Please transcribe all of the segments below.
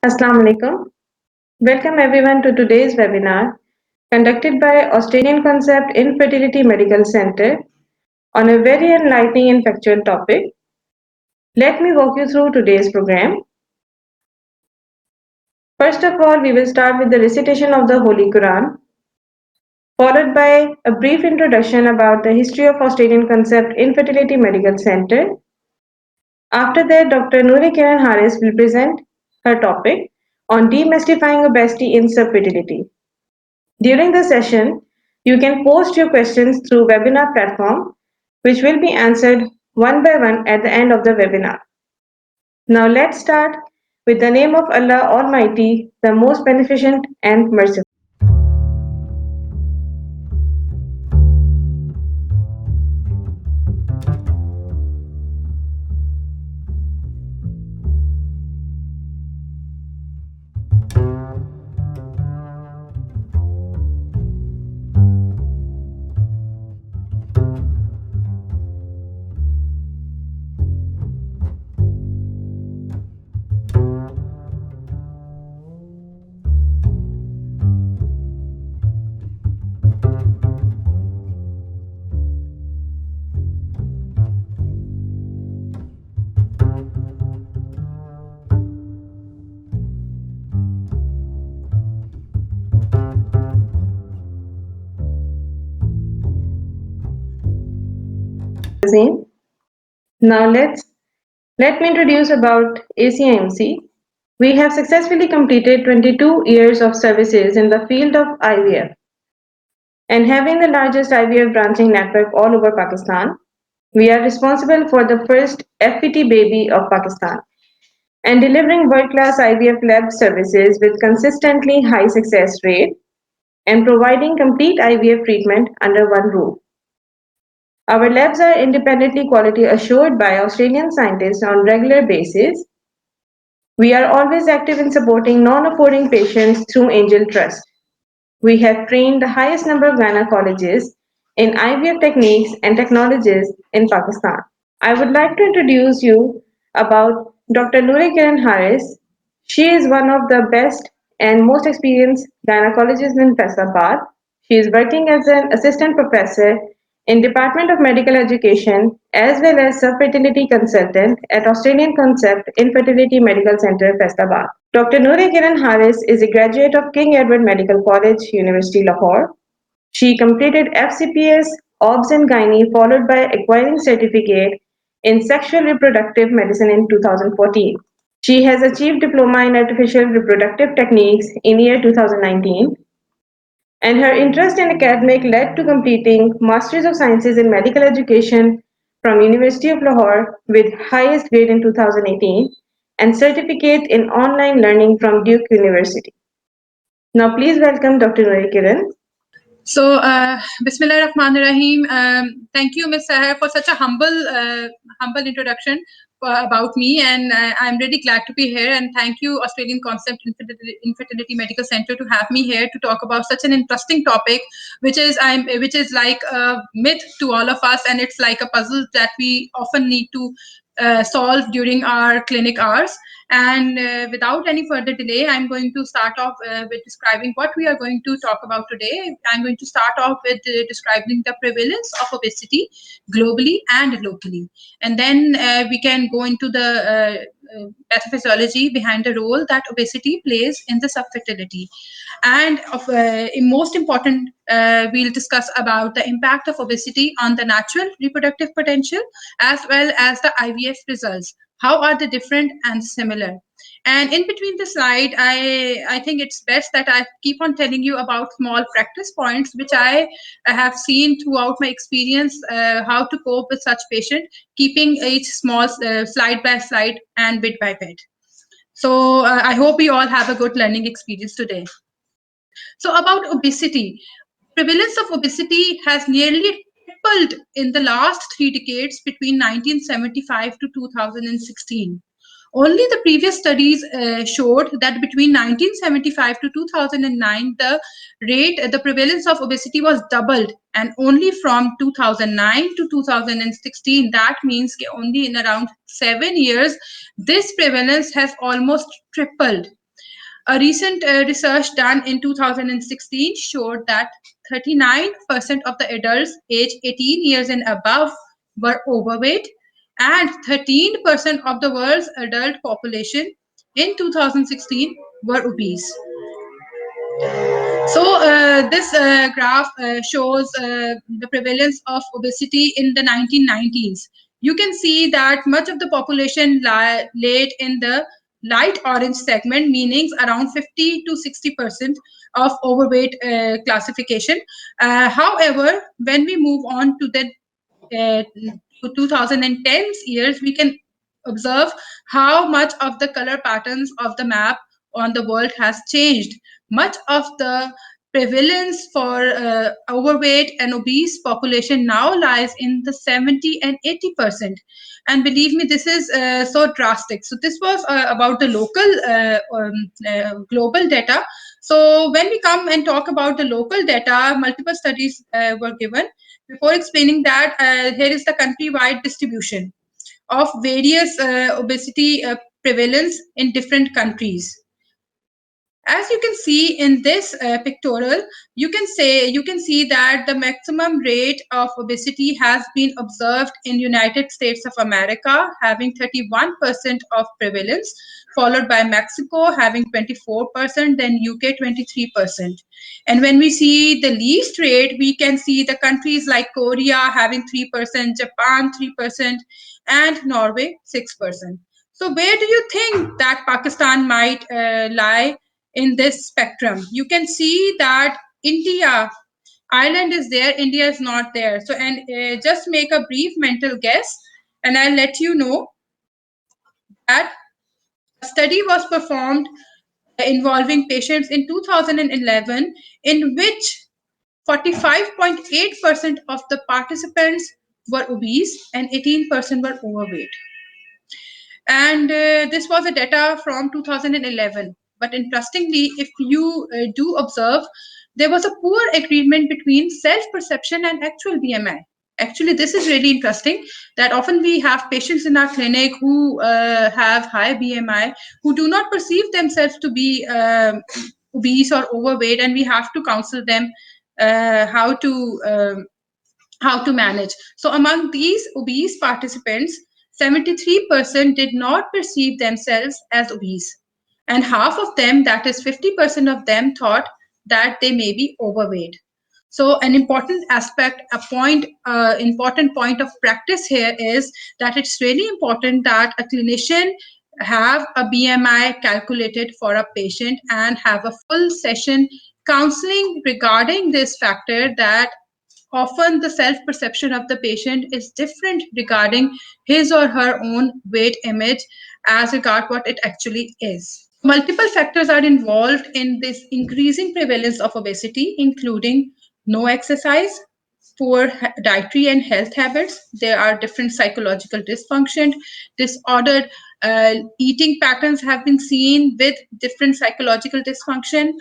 Assalamu alaikum. Welcome everyone to today's webinar conducted by Australian Concept Infertility Medical Center on a very enlightening and factual topic. Let me walk you through today's program. First of all, we will start with the recitation of the Holy Quran, followed by a brief introduction about the history of Australian Concept Infertility Medical Center. After that, Dr. Noori Kiran Harris will present her topic on demystifying obesity in subfertility. During the session, you can post your questions through webinar platform, which will be answered one by one at the end of the webinar. Now let's start with the name of Allah Almighty, the most beneficent and merciful. Now let me introduce about ACIMC. We have successfully completed 22 years of services in the field of IVF and having the largest IVF branching network all over Pakistan. We are responsible for the first FPT baby of Pakistan and delivering world-class IVF lab services with consistently high success rate and providing complete IVF treatment under one roof. Our labs are independently quality assured by Australian scientists on regular basis. We are always active in supporting non-affording patients through Angel Trust. We have trained the highest number of gynecologists in IVF techniques and technologies in Pakistan. I would like to introduce you about Dr. Noori Kiran Harris. She is one of the best and most experienced gynecologists in Faisalabad. She is working as an assistant professor in Department of Medical Education as well as subfertility consultant at Australian Concept Infertility Medical Center, Faisalabad. Dr. Noori Kiran Harris is a graduate of King Edward Medical College, University Lahore. She completed FCPS, OBS and Gynae followed by acquiring certificate in sexual reproductive medicine in 2014. She has achieved diploma in artificial reproductive techniques in year 2019 and her interest in academic led to completing Masters of Sciences in Medical Education from University of Lahore with highest grade in 2018 and certificate in online learning from Duke University. Now please welcome Dr. Noori Kiran. So, Bismillah Rahman Rahim. Thank you, Ms. Sahar, for such a humble introduction about me, and I'm really glad to be here. And thank you, Australian Concept Infertility Medical Center, to have me here to talk about such an interesting topic, which is like a myth to all of us, and it's like a puzzle that we often need to solve during our clinic hours. And without any further delay, I'm going to start off with describing what we are going to talk about today. I'm going to start off with describing the prevalence of obesity globally and locally. And then we can go into the pathophysiology behind the role that obesity plays in the subfertility. And most important, we'll discuss about the impact of obesity on the natural reproductive potential as well as the IVF results. How are they different and similar? And in between the slide, I think it's best that I keep on telling you about small practice points, which I have seen throughout my experience, how to cope with such patient, keeping each small slide by slide and bit by bit. So I hope you all have a good learning experience today. So about obesity, prevalence of obesity has nearly tripled in the last 3 decades between 1975 to 2016. Only the previous studies showed that between 1975 to 2009, the prevalence of obesity was doubled, and only from 2009 to 2016, that means only in around 7 years, this prevalence has almost tripled. A recent research done in 2016 showed that 39% of the adults aged 18 years and above were overweight, and 13% of the world's adult population in 2016 were obese. So this graph shows the prevalence of obesity in the 1990s. You can see that much of the population laid in the light orange segment, meaning around 50 to 60% of overweight classification. However, when we move on to the 2010s years, we can observe how much of the color patterns of the map on the world has changed. Much of the prevalence for overweight and obese population now lies in the 70 and 80%. And believe me, this is so drastic. So this was about the local global data. So when we come and talk about the local data, multiple studies were given. Before explaining that, here is the countrywide distribution of various obesity prevalence in different countries. As you can see in this pictorial, you can see that the maximum rate of obesity has been observed in United States of America, having 31% of prevalence, followed by Mexico having 24%, then UK 23%. And when we see the least rate, we can see the countries like Korea having 3%, Japan 3%, and Norway 6%. So where do you think that Pakistan might lie in this spectrum? You can see that India, Ireland is there, India is not there. So, and just make a brief mental guess, and I'll let you know that a study was performed involving patients in 2011, in which 45.8% of the participants were obese and 18% were overweight. And this was a data from 2011. But interestingly, if you do observe, there was a poor agreement between self-perception and actual BMI. Actually, this is really interesting that often we have patients in our clinic who have high BMI, who do not perceive themselves to be obese or overweight, and we have to counsel them how to manage. So among these obese participants, 73% did not perceive themselves as obese, and half of them, that is 50% of them, thought that they may be overweight. So an important aspect, important point of practice here is that it's really important that a clinician have a BMI calculated for a patient and have a full session counseling regarding this factor, that often the self-perception of the patient is different regarding his or her own weight image as regard what it actually is. Multiple factors are involved in this increasing prevalence of obesity, including no exercise, poor dietary and health habits. There are different psychological dysfunction, disordered eating patterns have been seen with different psychological dysfunction,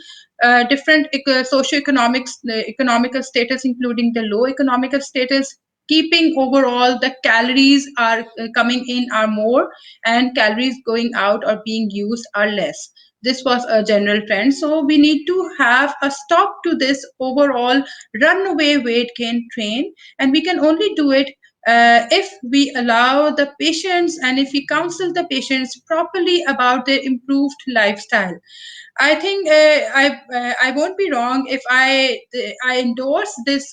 different socioeconomic economical status, including the low economical status, keeping overall the calories are coming in are more and calories going out or being used are less. This was a general trend. So we need to have a stop to this overall runaway weight gain train, and we can only do it if we allow the patients and if we counsel the patients properly about their improved lifestyle. I think I won't be wrong if I endorse this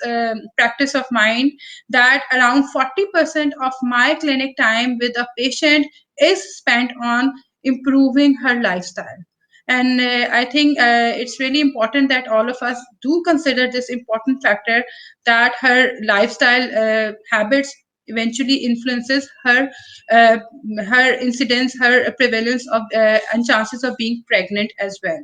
practice of mine, that around 40% of my clinic time with a patient is spent on improving her lifestyle. And I think it's really important that all of us do consider this important factor, that her lifestyle habits eventually influences uh, her incidence, her prevalence of and chances of being pregnant as well.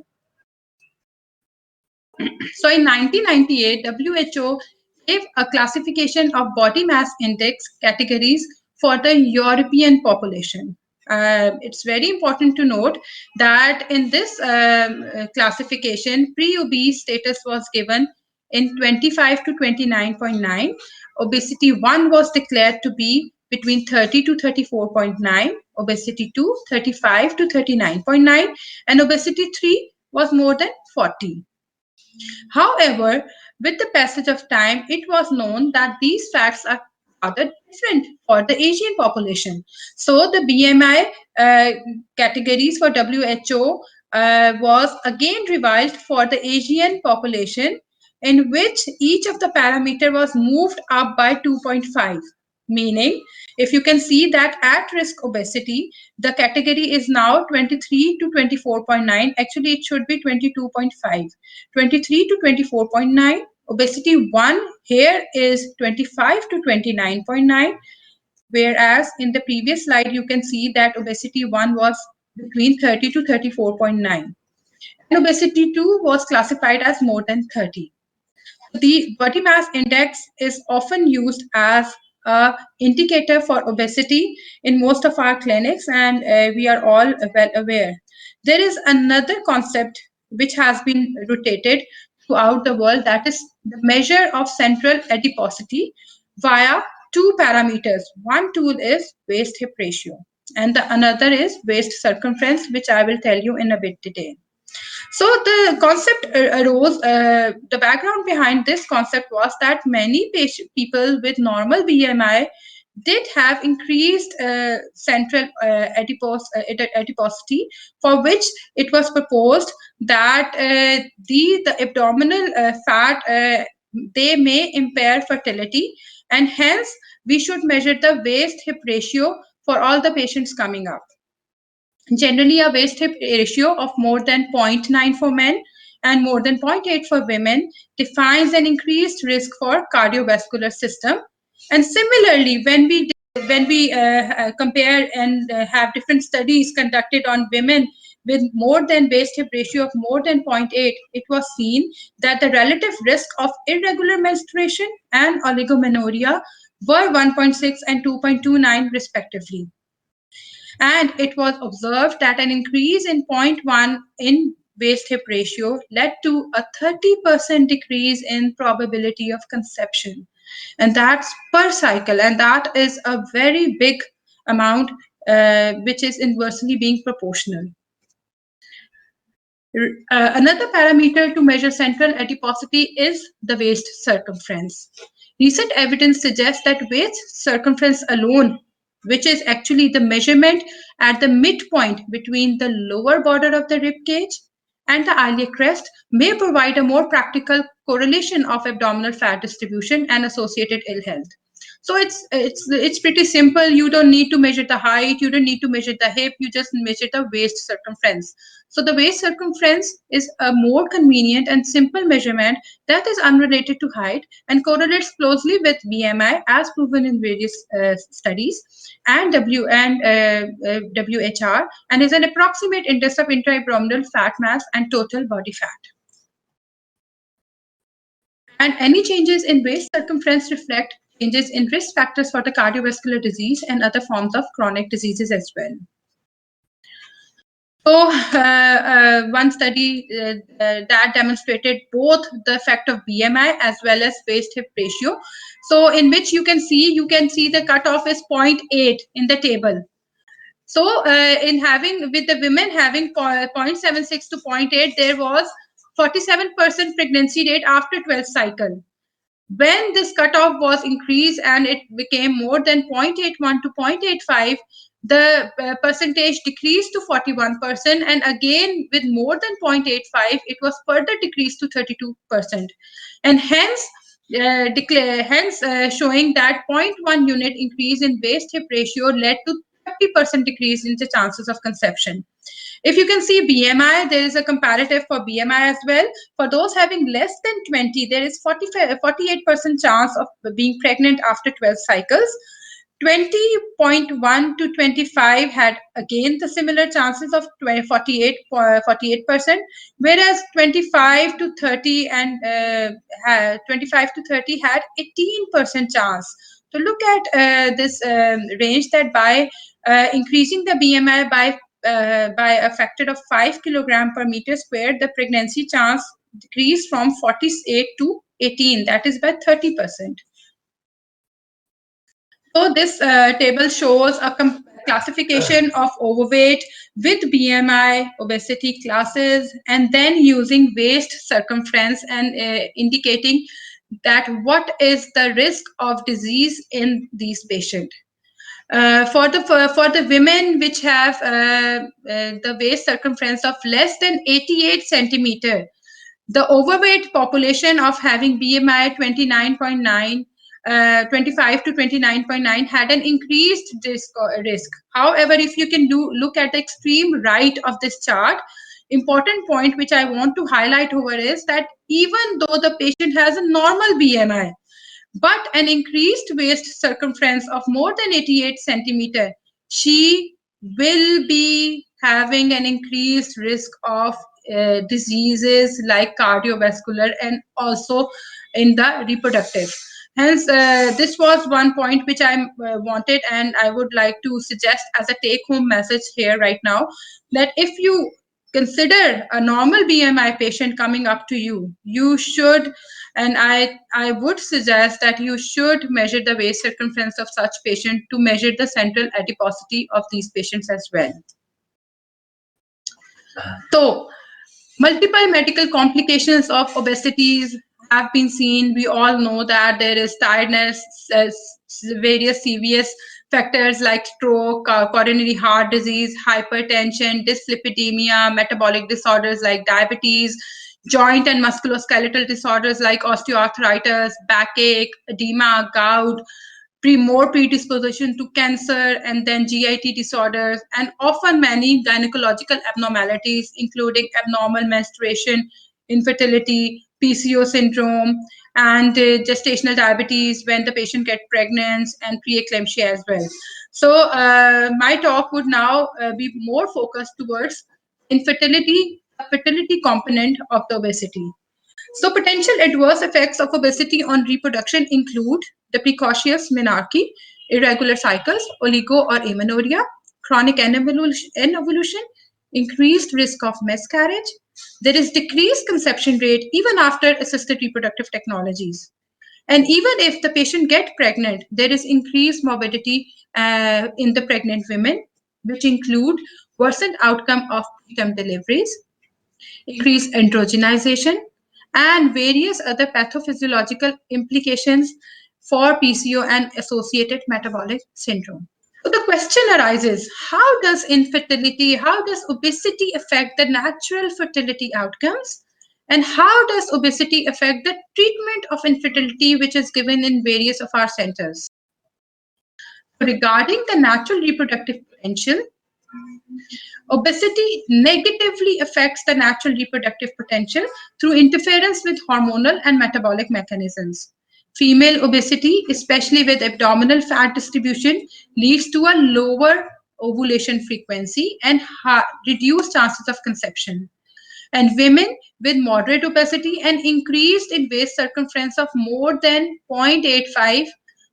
So in 1998, WHO gave a classification of body mass index categories for the European population. It's very important to note that in this classification, pre-obese status was given in 25 to 29.9. Obesity 1 was declared to be between 30 to 34.9, obesity 2, 35 to 39.9, and obesity 3 was more than 40. However, with the passage of time, it was known that these facts are rather different for the Asian population. So the BMI categories for WHO was again revised for the Asian population, in which each of the parameter was moved up by 2.5. Meaning, if you can see that at risk obesity, the category is now 23 to 24.9. Actually, it should be 22.5. 23 to 24.9. Obesity 1 here is 25 to 29.9. Whereas in the previous slide, you can see that obesity 1 was between 30 to 34.9. And obesity 2 was classified as more than 30. The body mass index is often used as a indicator for obesity in most of our clinics, and we are all well aware. There is another concept which has been rotated throughout the world, that is the measure of central adiposity via two parameters. One tool is waist hip ratio, and the another is waist circumference, which I will tell you in a bit detail. So the concept arose, the background behind this concept was that many people with normal BMI did have increased central adiposity, for which it was proposed that the abdominal fat, they may impair fertility, and hence we should measure the waist hip ratio for all the patients coming up. Generally, a waist hip ratio of more than 0.9 for men and more than 0.8 for women defines an increased risk for cardiovascular system. And similarly, when we compare and have different studies conducted on women with more than waist hip ratio of more than 0.8, it was seen that the relative risk of irregular menstruation and oligomenorrhea were 1.6 and 2.29 respectively. And it was observed that an increase in 0.1 in waist hip ratio led to a 30% decrease in probability of conception. And that's per cycle, and that is a very big amount, which is inversely being proportional. Another parameter to measure central adiposity is the waist circumference. Recent evidence suggests that waist circumference alone, which is actually the measurement at the midpoint between the lower border of the rib cage and the iliac crest, may provide a more practical correlation of abdominal fat distribution and associated ill health. So it's pretty simple. You don't need to measure the height, you don't need to measure the hip, you just measure the waist circumference. So the waist circumference is a more convenient and simple measurement that is unrelated to height and correlates closely with BMI as proven in various studies and WHR, and is an approximate index of intra-abdominal fat mass and total body fat. And any changes in waist circumference reflect changes in risk factors for the cardiovascular disease and other forms of chronic diseases as well. So one study that demonstrated both the effect of BMI as well as waist hip ratio. So in which you can see the cutoff is 0.8 in the table. So in having with the women having 0.76 to 0.8, there was 47% pregnancy rate after 12th cycle. When this cutoff was increased and it became more than 0.81 to 0.85, the percentage decreased to 41%, and again with more than 0.85, it was further decreased to 32%, and hence showing that 0.1 unit increase in waist hip ratio led to 30% decrease in the chances of conception. If you can see BMI, there is a comparative for BMI as well. For those having less than 20, there is 48% chance of being pregnant after 12 cycles. 20.1 to 25 had again the similar chances of 48%, whereas 25 to 30 and 25 to 30 had 18% chance. So look at this range, that by increasing the BMI by a factor of 5 kilogram per meter squared, the pregnancy chance decreased from 48 to 18, that is by 30%. So this table shows a classification of overweight with BMI, obesity classes, and then using waist circumference and indicating that what is the risk of disease in these patients. For the women which have the waist circumference of less than 88 centimeter, the overweight population of having BMI 29.9, 25 to 29.9 had an increased risk. However, if you can look at the extreme right of this chart, important point which I want to highlight over is that even though the patient has a normal BMI, but an increased waist circumference of more than 88 centimeter, she will be having an increased risk of diseases like cardiovascular and also in the reproductive. Hence, this was one point which I wanted and I would like to suggest as a take-home message here right now, that if you consider a normal BMI patient coming up to you, you should, and I would suggest that you should measure the waist circumference of such patient to measure the central adiposity of these patients as well. So, multiple medical complications of obesities have been seen. We all know that there is tiredness, various serious factors like stroke, coronary heart disease, hypertension, dyslipidemia, metabolic disorders like diabetes, joint and musculoskeletal disorders like osteoarthritis, backache, edema, gout, more predisposition to cancer, and then GIT disorders, and often many gynecological abnormalities, including abnormal menstruation, infertility, PCO syndrome, and gestational diabetes when the patient gets pregnant, and preeclampsia as well. So my talk would now be more focused towards infertility, fertility component of the obesity. So potential adverse effects of obesity on reproduction include the precocious menarche, irregular cycles, oligo or amenorrhea, chronic anevolution, increased risk of miscarriage. There is decreased conception rate even after assisted reproductive technologies. And even if the patient gets pregnant, there is increased morbidity in the pregnant women, which include worsened outcome of preterm deliveries, increased androgenization, and various other pathophysiological implications for PCO and associated metabolic syndrome. So the question arises, how does infertility, how does obesity affect the natural fertility outcomes? And how does obesity affect the treatment of infertility, which is given in various of our centers? Regarding the natural reproductive potential, obesity negatively affects the natural reproductive potential through interference with hormonal and metabolic mechanisms. Female obesity, especially with abdominal fat distribution, leads to a lower ovulation frequency and reduced chances of conception. And women with moderate obesity and increased in waist circumference of more than 0.85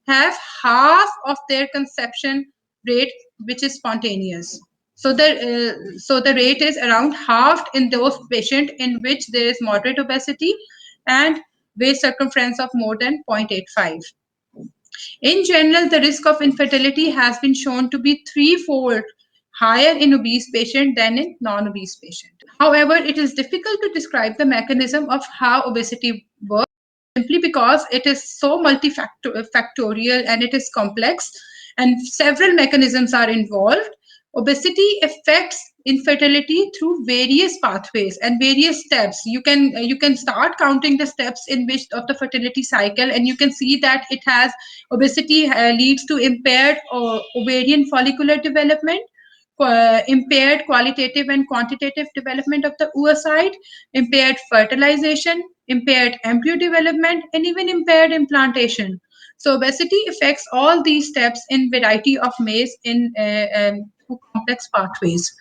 have half of their conception rate, which is spontaneous. So the rate is around halved in those patients in which there is moderate obesity and waist circumference of more than 0.85. In general, the risk of infertility has been shown to be threefold higher in obese patient than in non-obese patient. However, it is difficult to describe the mechanism of how obesity works simply because it is so multifactorial and it is complex and several mechanisms are involved. Obesity affects infertility through various pathways and various steps. You can start counting the steps in which of the fertility cycle, and you can see that it has obesity leads to impaired ovarian follicular development, impaired qualitative and quantitative development of the oocyte, impaired fertilization, impaired embryo development, and even impaired implantation. So obesity affects all these steps in variety of ways in complex pathways.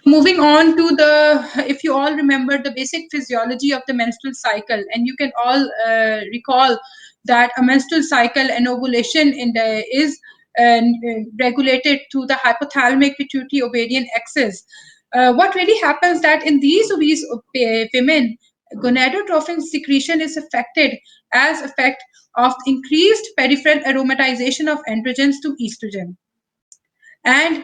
Moving on to if you all remember the basic physiology of the menstrual cycle, and you can all recall that a menstrual cycle and ovulation is regulated through the hypothalamic pituitary ovarian axis. What really happens that in these obese women, gonadotrophin secretion is affected as effect of increased peripheral aromatization of androgens to estrogen. And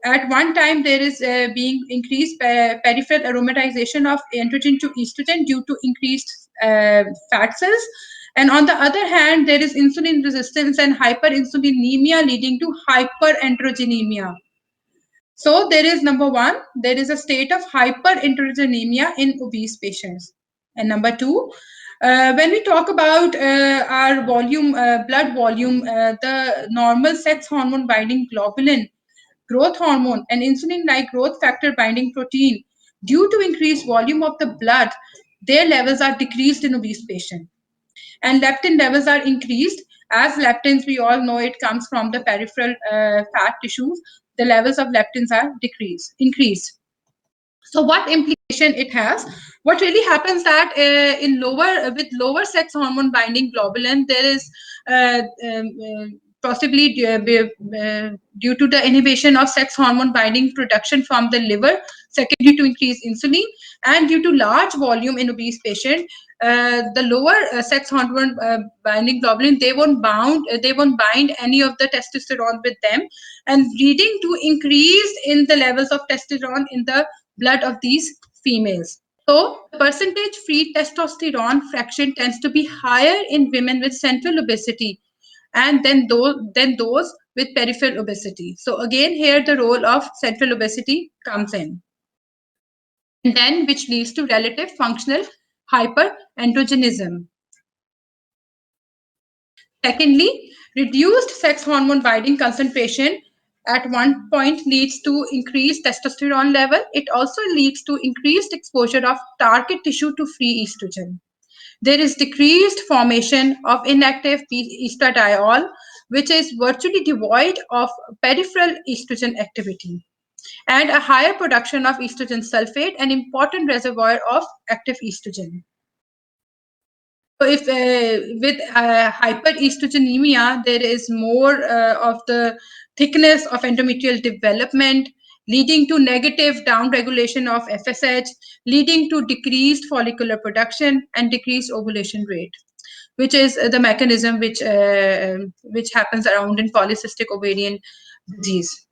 at one time, there is being increased peripheral aromatization of androgen to estrogen due to increased fat cells. And on the other hand, there is insulin resistance and hyperinsulinemia leading to hyperandrogenemia. So there is number one, there is a state of hyperandrogenemia in obese patients. And number two, when we talk about our volume, blood volume, the normal sex hormone binding globulin, growth hormone, and insulin like growth factor binding protein, due to increased volume of the blood, their levels are decreased in obese patients. And leptin levels are increased. As leptins, we all know it comes from the peripheral fat tissues. The levels of leptins are increased. So what implication it has? What really happens that in lower with lower sex hormone binding globulin, there is possibly due to the inhibition of sex hormone binding production from the liver, secondary to increase insulin, and due to large volume in obese patient, the lower sex hormone binding globulin, they won't bind any of the testosterone with them, and leading to increase in the levels of testosterone in the blood of these females. So, the percentage free testosterone fraction tends to be higher in women with central obesity and than those with peripheral obesity. So, again, here the role of central obesity comes in. And then, which leads to relative functional hyperandrogenism. Secondly, reduced sex hormone binding concentration at one point leads to increased testosterone level. It also leads to increased exposure of target tissue to free estrogen. There is decreased formation of inactive estradiol, which is virtually devoid of peripheral estrogen activity, and a higher production of estrogen sulfate, an important reservoir of active estrogen. So if with hyperestrogenemia, there is more of the thickness of endometrial development, leading to negative downregulation of FSH, leading to decreased follicular production and decreased ovulation rate, which is the mechanism which happens around in polycystic ovarian disease.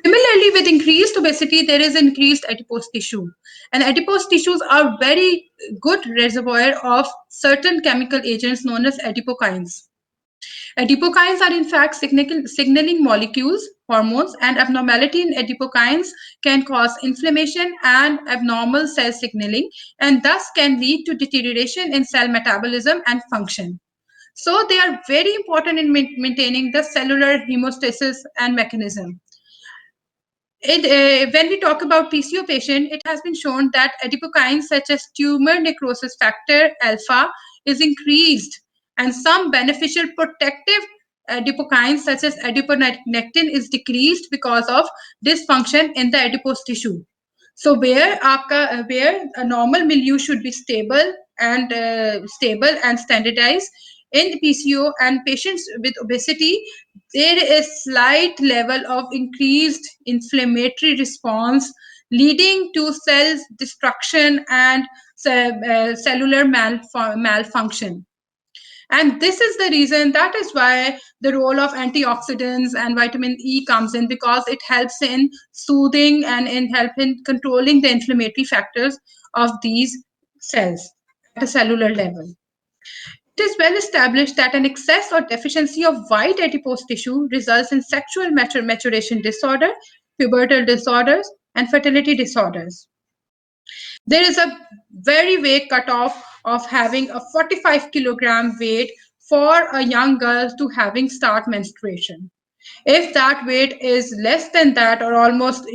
Similarly, with increased obesity, there is increased adipose tissue. And adipose tissues are very good reservoir of certain chemical agents known as adipokines. Adipokines are in fact signaling molecules, hormones, and abnormality in adipokines can cause inflammation and abnormal cell signaling, and thus can lead to deterioration in cell metabolism and function. So they are very important in maintaining the cellular hemostasis and mechanism. When we talk about PCO patient, it has been shown that adipokines such as tumor necrosis factor alpha is increased, and some beneficial protective adipokines such as adiponectin is decreased because of dysfunction in the adipose tissue. So where a normal milieu should be stable and standardized, in PCO and patients with obesity, there is slight level of increased inflammatory response leading to cell destruction and cellular malfunction. And this is the reason, that is why the role of antioxidants and vitamin E comes in, because it helps in soothing and in help in controlling the inflammatory factors of these cells at a cellular level. It is well established that an excess or deficiency of white adipose tissue results in sexual maturation disorder, pubertal disorders, and fertility disorders. There is a very weight cutoff of having a 45 kilogram weight for a young girl to having start menstruation. If that weight is less than that, or almost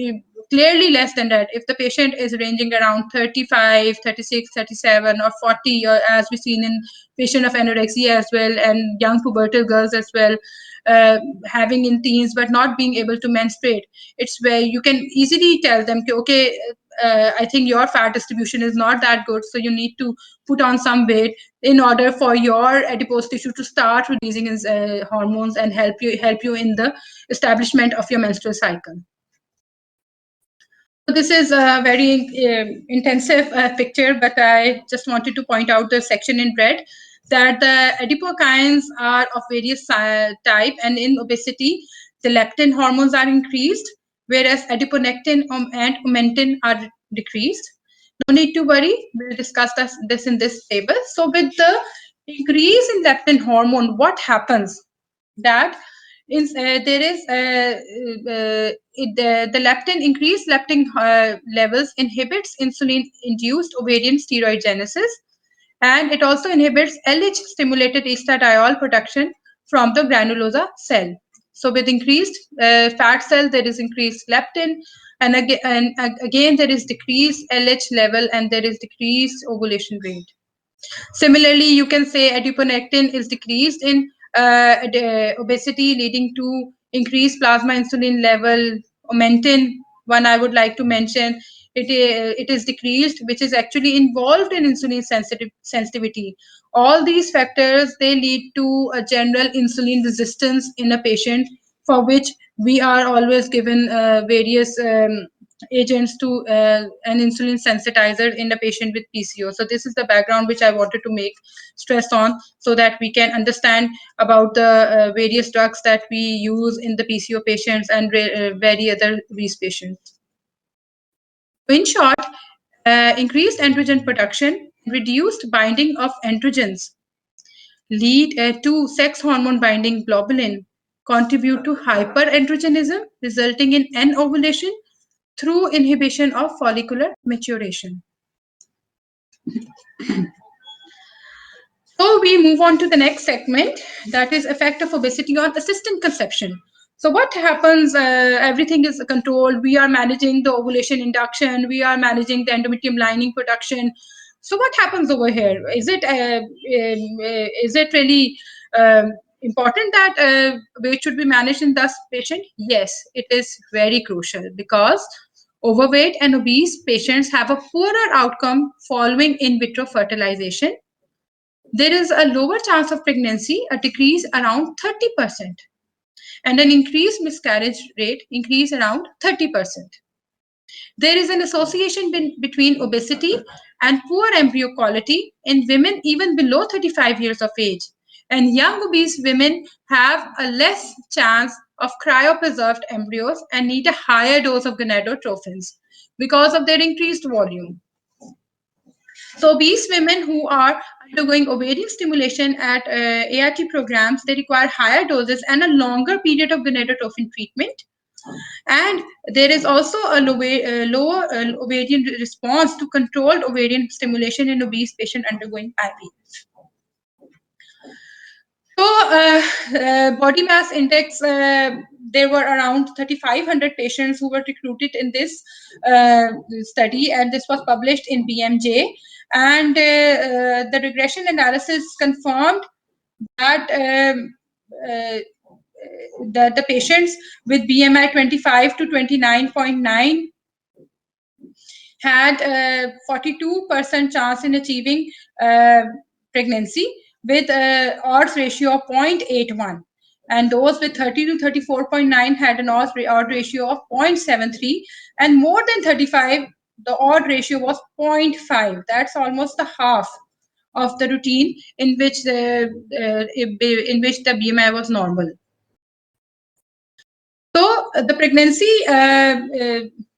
clearly less than that, if the patient is ranging around 35, 36, 37, or 40, as we've seen in patient of anorexia as well, and young pubertal girls as well, having in teens but not being able to menstruate, it's where you can easily tell them, okay, I think your fat distribution is not that good, so you need to put on some weight in order for your adipose tissue to start releasing hormones and help you in the establishment of your menstrual cycle. So this is a very intensive picture, but I just wanted to point out the section in red, that the adipokines are of various type, and in obesity the leptin hormones are increased, whereas adiponectin and omentin are decreased. No need to worry, we'll discuss this in this table. So with the increase in leptin hormone, what happens? That there is the leptin increased leptin levels inhibits insulin induced ovarian steroidogenesis, and it also inhibits LH stimulated estradiol production from the granulosa cell. So with increased fat cell, there is increased leptin, and again there is decreased LH level and there is decreased ovulation rate. Similarly, you can say adiponectin is decreased in obesity, leading to increased plasma insulin level. Omentin, one I would like to mention, it is decreased, which is actually involved in insulin sensitivity. All these factors, they lead to a general insulin resistance in a patient, for which we are always given various agents to an insulin sensitizer in a patient with PCO. So this is the background which I wanted to make stress on, so that we can understand about the various drugs that we use in the PCO patients and very other obese patients. In short, increased androgen production, reduced binding of androgens lead to sex hormone binding globulin, contribute to hyperandrogenism, resulting in anovulation through inhibition of follicular maturation. So we move on to the next segment, that is effect of obesity on assisted conception. So what happens? Everything is controlled. We are managing the ovulation induction. We are managing the endometrium lining production. So what happens over here? Is it really important that weight should be managed in this patient? Yes, it is very crucial, because overweight and obese patients have a poorer outcome following in vitro fertilization. There is a lower chance of pregnancy, a decrease around 30%, and an increased miscarriage rate increase around 30%. There is an association between obesity and poor embryo quality in women even below 35 years of age. And young obese women have a less chance of cryopreserved embryos and need a higher dose of gonadotrophins because of their increased volume. So obese women who are undergoing ovarian stimulation at ART programs, they require higher doses and a longer period of gonadotrophin treatment. And there is also a lower ovarian response to controlled ovarian stimulation in obese patient undergoing IVF. So body mass index, there were around 3,500 patients who were recruited in this study, and this was published in BMJ. And the regression analysis confirmed that the patients with BMI 25 to 29.9 had a 42% chance in achieving pregnancy, with odds ratio of 0.81, and those with 30 to 34.9 had an odd ratio of 0.73, and more than 35 the odd ratio was 0.5. That's almost the half of the routine in which the BMI was normal. So the pregnancy,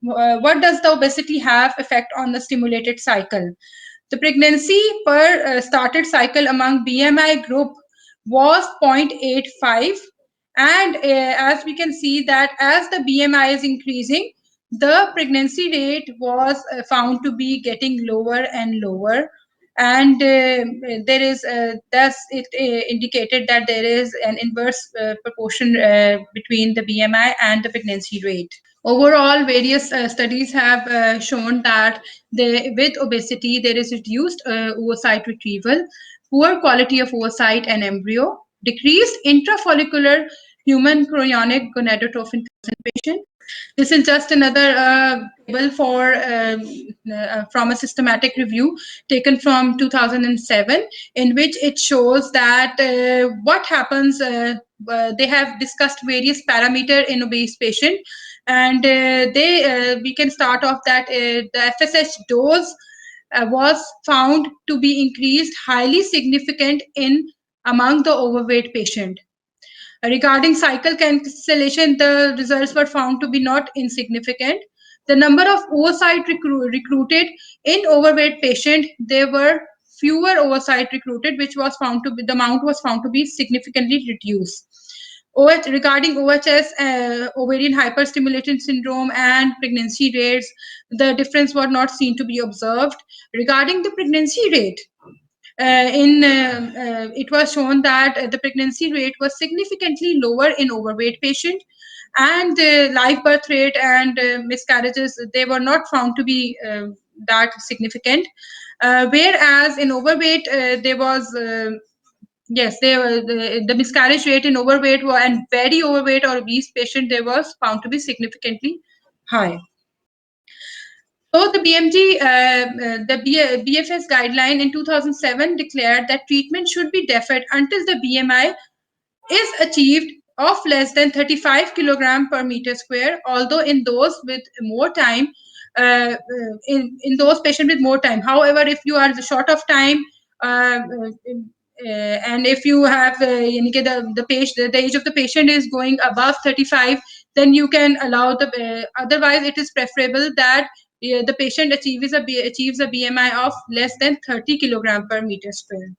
what does the obesity have effect on the stimulated cycle? The pregnancy per started cycle among BMI group was 0.85, and as we can see that as the BMI is increasing, the pregnancy rate was found to be getting lower and lower, and there is thus it indicated that there is an inverse proportion between the BMI and the pregnancy rate. Overall, various studies have shown that with obesity, there is reduced oocyte retrieval, poor quality of oocyte and embryo, decreased intrafollicular human chorionic gonadotrophin concentration. This is just another table from a systematic review taken from 2007, in which it shows that what happens. They have discussed various parameters in obese patient, and we can start off that the FSH dose was found to be increased highly significant in among the overweight patient. Regarding cycle cancellation, the results were found to be not insignificant. The number of oocyte recruited in overweight patient, there were fewer oocyte recruited, which was found to be, the amount was found to be significantly reduced. Regarding OHS, ovarian hyperstimulation syndrome and pregnancy rates, the difference was not seen to be observed. Regarding the pregnancy rate, it was shown that the pregnancy rate was significantly lower in overweight patient, and live birth rate and miscarriages, they were not found to be that significant. Whereas in overweight, there was yes, the miscarriage rate in overweight and very overweight or obese patient, there was found to be significantly high. So the BFS guideline in 2007 declared that treatment should be deferred until the BMI is achieved of less than 35 kilogram per meter square, although in those with more time, in those patients with more time. However, if you are short of time, and if you have the age of the patient is going above 35, then you can allow the otherwise it is preferable that the patient achieves a BMI of less than 30 kilogram per meter square.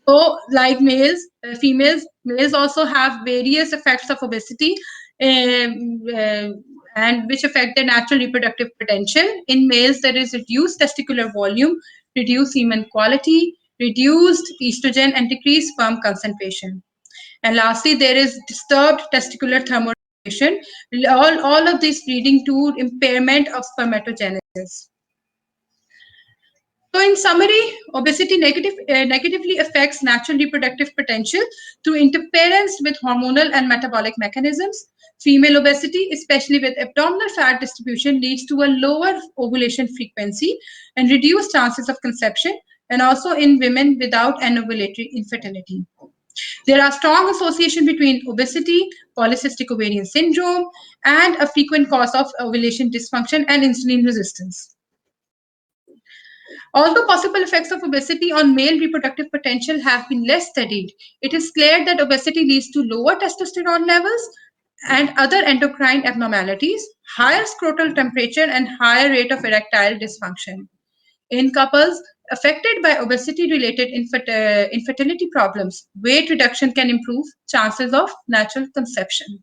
So, like males also have various effects of obesity, and which affect their natural reproductive potential. In males, there is reduced testicular volume, reduced semen quality, reduced estrogen, and decreased sperm concentration. And lastly, there is disturbed testicular thermoregulation, all of this leading to impairment of spermatogenesis. So, in summary, obesity negatively affects natural reproductive potential through interference with hormonal and metabolic mechanisms. Female obesity, especially with abdominal fat distribution, leads to a lower ovulation frequency and reduced chances of conception, and also in women without anovulatory infertility. There are strong association between obesity, polycystic ovarian syndrome, and a frequent cause of ovulation dysfunction and insulin resistance. Although possible effects of obesity on male reproductive potential have been less studied, it is clear that obesity leads to lower testosterone levels and other endocrine abnormalities, higher scrotal temperature, and higher rate of erectile dysfunction. In couples affected by obesity-related infertility problems, weight reduction can improve chances of natural conception.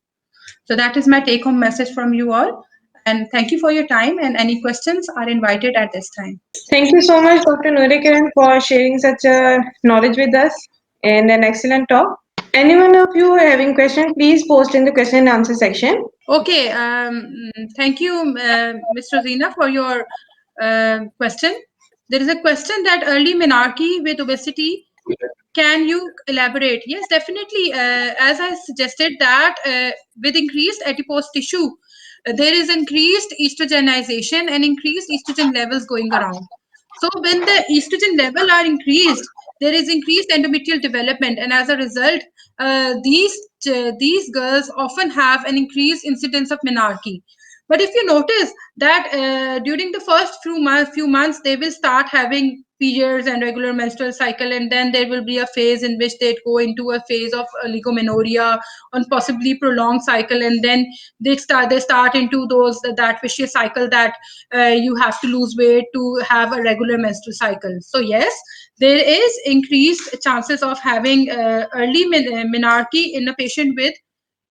So that is my take-home message from you all. And thank you for your time, and any questions are invited at this time. Thank you so much, Dr. Nurikiran, for sharing such a knowledge with us and an excellent talk. Anyone of you having questions, please post in the question and answer section. Okay, thank you, Ms. Rosina, for your question. There is a question that early menarche with obesity. Can you elaborate? Yes, definitely. As I suggested that with increased adipose tissue, there is increased estrogenization and increased estrogen levels going around. So when the estrogen level are increased, there is increased endometrial development, and as a result, these girls often have an increased incidence of menarche. But if you notice that during the first few months, they will start having periods and regular menstrual cycle, and then there will be a phase in which they go into a phase of oligomenorrhea on possibly prolonged cycle, and then they start into that vicious cycle that you have to lose weight to have a regular menstrual cycle. So yes, there is increased chances of having early menarche in a patient with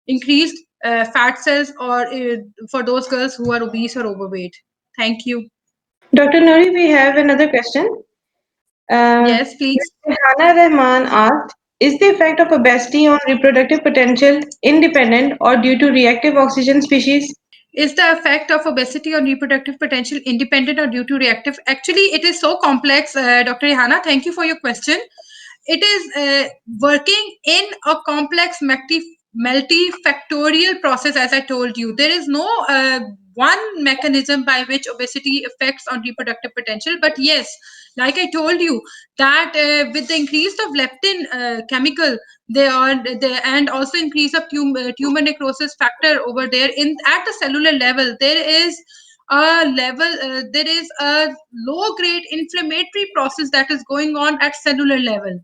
increased fat cells, or for those girls who are obese or overweight. Thank you. Dr. Nuri, we have another question. Yes, please. Hana Rahman asked, is the effect of obesity on reproductive potential independent or due to reactive oxygen species? Is the effect of obesity on reproductive potential independent or due to reactive? Actually, it is so complex, Dr. Ihana. Thank you for your question. It is working in a complex multifactorial process, as I told you. There is no one mechanism by which obesity affects on reproductive potential. But yes, like I told you, that with the increase of leptin chemical, and also increase of tumor necrosis factor over there in at the cellular level, there is a low grade inflammatory process that is going on at cellular level.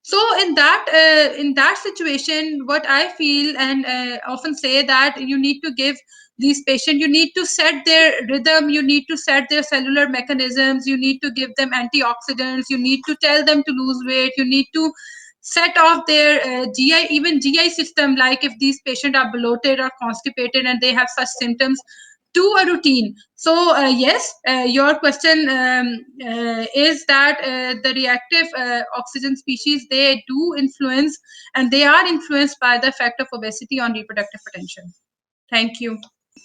So in that situation, what I feel and often say that you need to give these patients, you need to set their rhythm, you need to set their cellular mechanisms, you need to give them antioxidants, you need to tell them to lose weight, you need to set off their GI, even GI system, like if these patients are bloated or constipated and they have such symptoms, to a routine. So yes, your question is that the reactive oxygen species, they do influence, and they are influenced by the effect of obesity on reproductive potential. Thank you.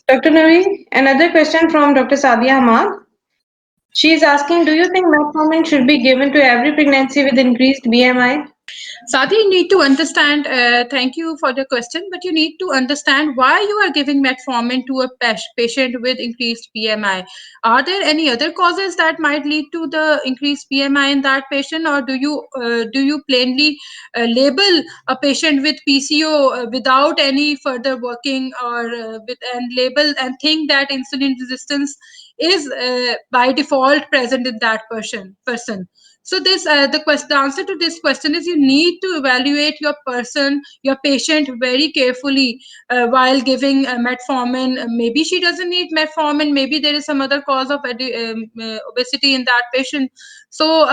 Dr. Nuri, another question from Dr. Sadia Ahmad. She is asking, do you think metformin should be given to every pregnancy with increased BMI? Sadi, you need to understand, thank you for the question, but you need to understand why you are giving metformin to a patient with increased BMI. Are there any other causes that might lead to the increased BMI in that patient, or do you plainly label a patient with PCO without any further working, or and label and think that insulin resistance is by default present in that person? So this the answer to this question is you need to evaluate your person, your patient very carefully while giving metformin. Maybe she doesn't need metformin, maybe there is some other cause of obesity in that patient. So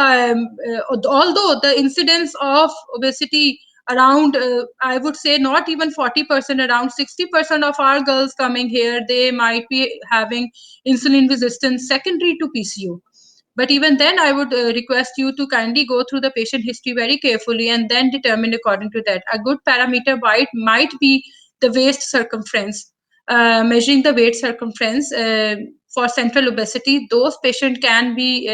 although the incidence of obesity around I would say not even 40%, around 60% of our girls coming here, they might be having insulin resistance secondary to PCO. But even then, I would request you to kindly go through the patient history very carefully and then determine according to that. A good parameter might be the waist circumference, measuring the waist circumference. For central obesity, those patients can be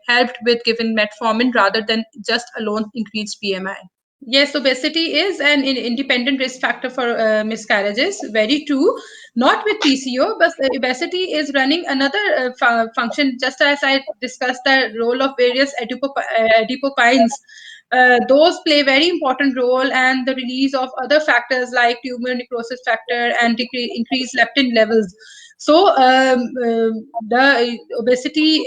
helped with given metformin rather than just alone increased BMI. Yes, obesity is an independent risk factor for miscarriages. Very true. Not with PCO, but obesity is running another function. Just as I discussed the role of various adipokines, those play very important role, and the release of other factors like tumor necrosis factor and increased leptin levels. So the obesity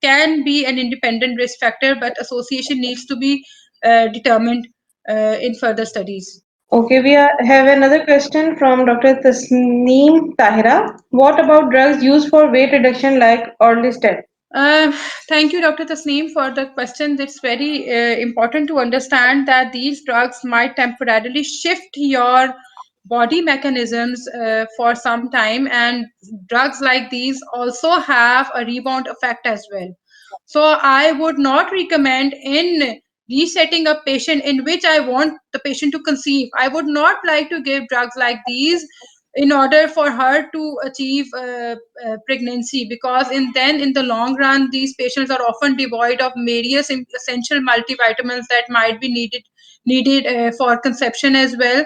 can be an independent risk factor, but association needs to be determined in further studies. Okay, have another question from Dr. Tasneem Tahira. What about drugs used for weight reduction like Orlistat? Uh, Thank you, Dr. Tasneem, for the question. It's very important to understand that these drugs might temporarily shift your body mechanisms for some time, and drugs like these also have a rebound effect as well. So I would not recommend in resetting a patient in which I want the patient to conceive. I would not like to give drugs like these in order for her to achieve pregnancy, because in the long run these patients are often devoid of various essential multivitamins that might be needed for conception as well.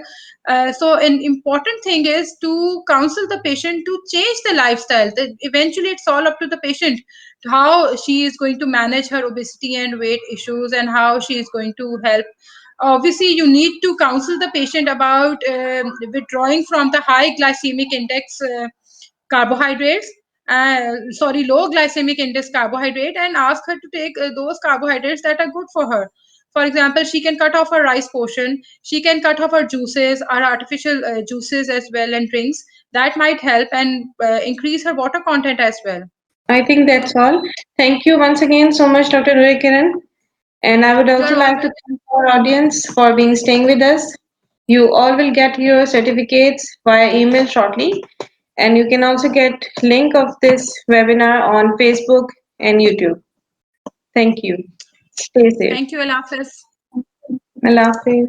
So an important thing is to counsel the patient to change the lifestyle. Eventually it's all up to the patient how she is going to manage her obesity and weight issues, and how she is going to help. Obviously you need to counsel the patient about withdrawing from the high glycemic index carbohydrates, low glycemic index carbohydrate, and ask her to take those carbohydrates that are good for her. For example, she can cut off her rice portion, she can cut off her juices or artificial juices as well, and drinks that might help, and increase her water content as well. I think that's all. Thank you once again so much, Dr. Roy Kiran. And I would You are also like to always thank our audience for being staying with us. You all will get your certificates via email shortly. And you can also get link of this webinar on Facebook and YouTube. Thank you. Stay safe. thank you, Allah Hafiz. Allah Hafiz.